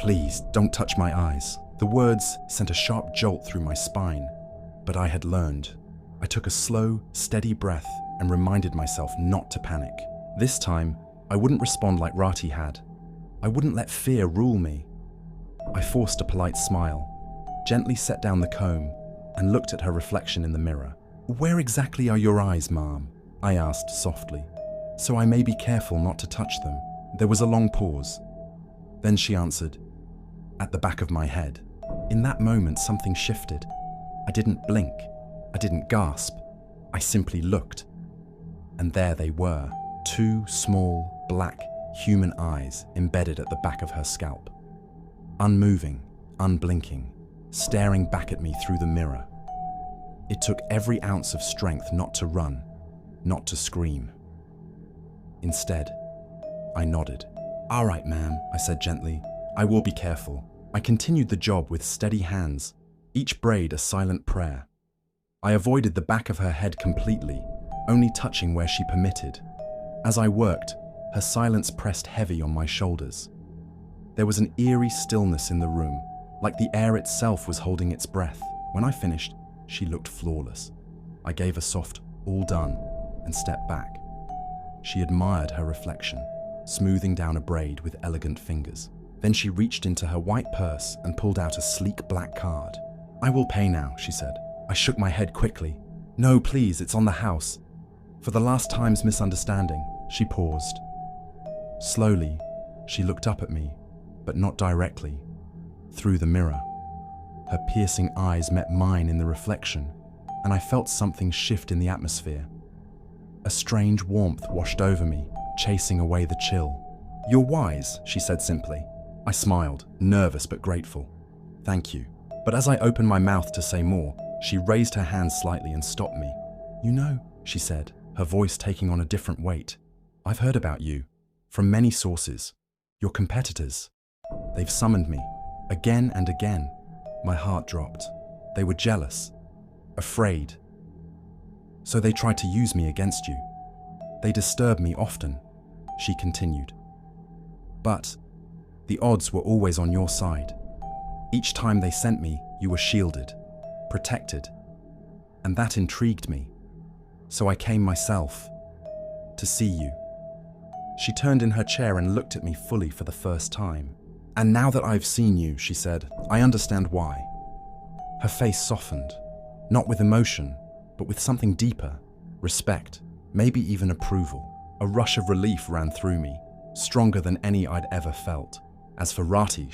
Please, don't touch my eyes. The words sent a sharp jolt through my spine, but I had learned. I took a slow, steady breath and reminded myself not to panic. This time, I wouldn't respond like Rati had. I wouldn't let fear rule me. I forced a polite smile, gently set down the comb, and looked at her reflection in the mirror. "Where exactly are your eyes, Ma'am?" I asked softly, so I may be careful not to touch them. There was a long pause. Then she answered, "At the back of my head." In that moment, something shifted. I didn't blink. I didn't gasp. I simply looked. And there they were, two small, black, human eyes embedded at the back of her scalp. Unmoving, unblinking, staring back at me through the mirror. It took every ounce of strength not to run, not to scream. Instead, I nodded. "All right, ma'am," I said gently. "I will be careful." I continued the job with steady hands, each braid a silent prayer. I avoided the back of her head completely, only touching where she permitted. As I worked, her silence pressed heavy on my shoulders. There was an eerie stillness in the room, like the air itself was holding its breath. When I finished, she looked flawless. I gave a soft, "all done," and stepped back. She admired her reflection, smoothing down a braid with elegant fingers. Then she reached into her white purse and pulled out a sleek black card. "I will pay now," she said. I shook my head quickly. "No, please, it's on the house." For the last time's misunderstanding, she paused. Slowly, she looked up at me, but not directly, through the mirror. Her piercing eyes met mine in the reflection, and I felt something shift in the atmosphere. A strange warmth washed over me, chasing away the chill. "You're wise," she said simply. I smiled, nervous but grateful. "Thank you." But as I opened my mouth to say more, she raised her hand slightly and stopped me. "You know," she said, her voice taking on a different weight, "I've heard about you, from many sources. Your competitors. They've summoned me, again and again." My heart dropped. They were jealous, afraid. "So they tried to use me against you. They disturb me often," she continued. "But the odds were always on your side. Each time they sent me, you were shielded, protected, and that intrigued me. So I came myself, to see you." She turned in her chair and looked at me fully for the first time. "And now that I've seen you," she said, "I understand why." Her face softened, not with emotion, but with something deeper, respect, maybe even approval. A rush of relief ran through me, stronger than any I'd ever felt. As for Rati,